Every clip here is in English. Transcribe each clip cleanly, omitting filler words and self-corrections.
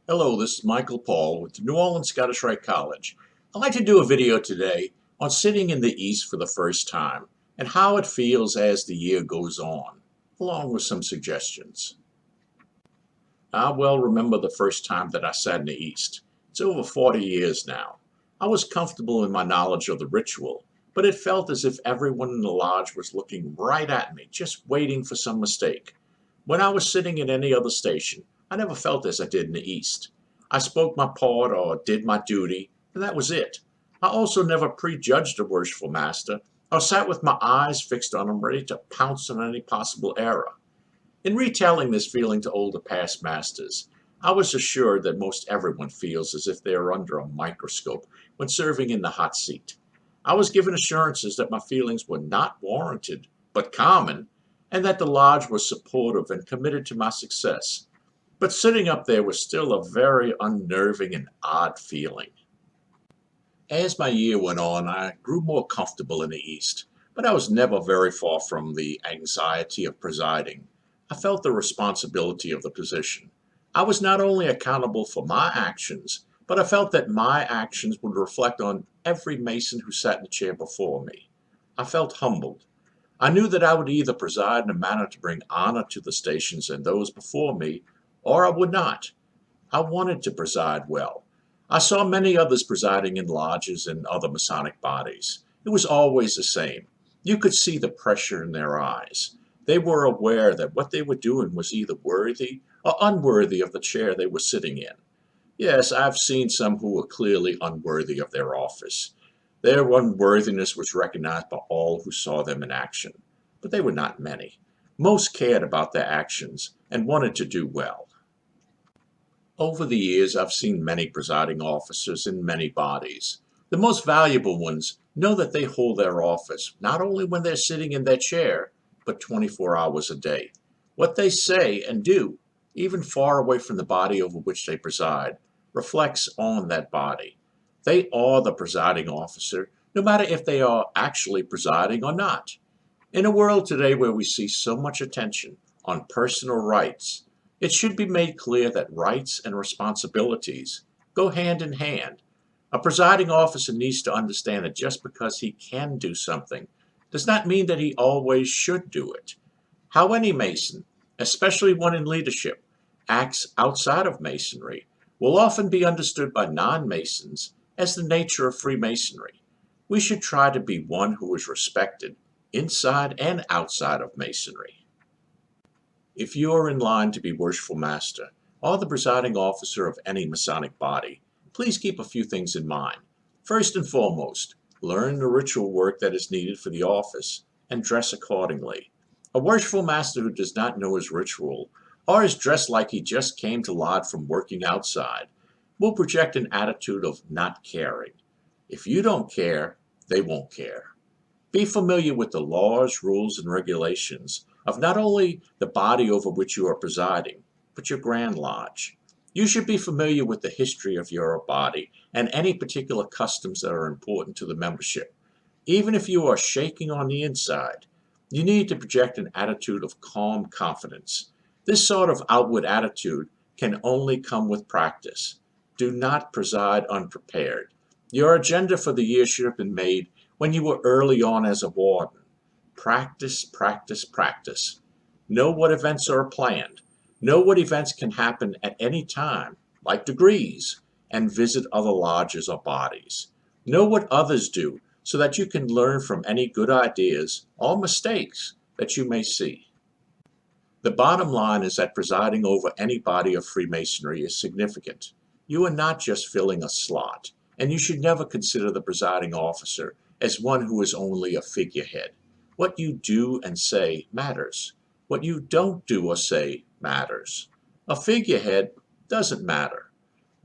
Hello, this is Michael Paul with the New Orleans Scottish Rite College. I'd like to do a video today on sitting in the East for the first time and how it feels as the year goes on, along with some suggestions. I well remember the first time that I sat in the East. It's over 40 years now. I was comfortable in my knowledge of the ritual, but it felt as if everyone in the lodge was looking right at me, just waiting for some mistake. When I was sitting at any other station, I never felt as I did in the East. I spoke my part or did my duty, and that was it. I also never prejudged a worshipful master or sat with my eyes fixed on him ready to pounce on any possible error. In retelling this feeling to older past masters, I was assured that most everyone feels as if they are under a microscope when serving in the hot seat. I was given assurances that my feelings were not warranted, but common, and that the lodge was supportive and committed to my success. But sitting up there was still a very unnerving and odd feeling. As my year went on, I grew more comfortable in the East, but I was never very far from the anxiety of presiding. I felt the responsibility of the position. I was not only accountable for my actions, but I felt that my actions would reflect on every Mason who sat in the chair before me. I felt humbled. I knew that I would either preside in a manner to bring honor to the stations and those before me, or I would not. I wanted to preside well. I saw many others presiding in lodges and other Masonic bodies. It was always the same. You could see the pressure in their eyes. They were aware that what they were doing was either worthy or unworthy of the chair they were sitting in. Yes, I've seen some who were clearly unworthy of their office. Their unworthiness was recognized by all who saw them in action, but they were not many. Most cared about their actions and wanted to do well. Over the years, I've seen many presiding officers in many bodies. The most valuable ones know that they hold their office not only when they're sitting in their chair, but 24 hours a day. What they say and do, even far away from the body over which they preside, reflects on that body. They are the presiding officer, no matter if they are actually presiding or not. In a world today where we see so much attention on personal rights, it should be made clear that rights and responsibilities go hand in hand. A presiding officer needs to understand that just because he can do something does not mean that he always should do it. How any Mason, especially one in leadership, acts outside of Masonry will often be understood by non-Masons as the nature of Freemasonry. We should try to be one who is respected inside and outside of Masonry. If you are in line to be Worshipful Master or the presiding officer of any Masonic body, please keep a few things in mind. First and foremost, learn the ritual work that is needed for the office and dress accordingly. A Worshipful Master who does not know his ritual or is dressed like he just came to lodge from working outside will project an attitude of not caring. If you don't care, they won't care. Be familiar with the laws, rules, and regulations of not only the body over which you are presiding, but your Grand Lodge. You should be familiar with the history of your body and any particular customs that are important to the membership. Even if you are shaking on the inside, you need to project an attitude of calm confidence. This sort of outward attitude can only come with practice. Do not preside unprepared. Your agenda for the year should have been made when you were early on as a warden. Practice, practice, practice. Know what events are planned. Know what events can happen at any time, like degrees, and visit other lodges or bodies. Know what others do so that you can learn from any good ideas or mistakes that you may see. The bottom line is that presiding over any body of Freemasonry is significant. You are not just filling a slot, and you should never consider the presiding officer as one who is only a figurehead. What you do and say matters. What you don't do or say matters. A figurehead doesn't matter.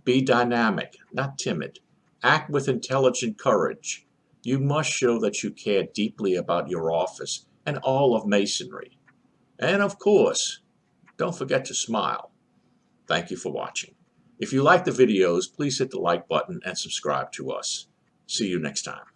Be dynamic, not timid. Act with intelligent courage. You must show that you care deeply about your office and all of Masonry. And of course, don't forget to smile. Thank you for watching. If you like the videos, please hit the like button and subscribe to us. See you next time.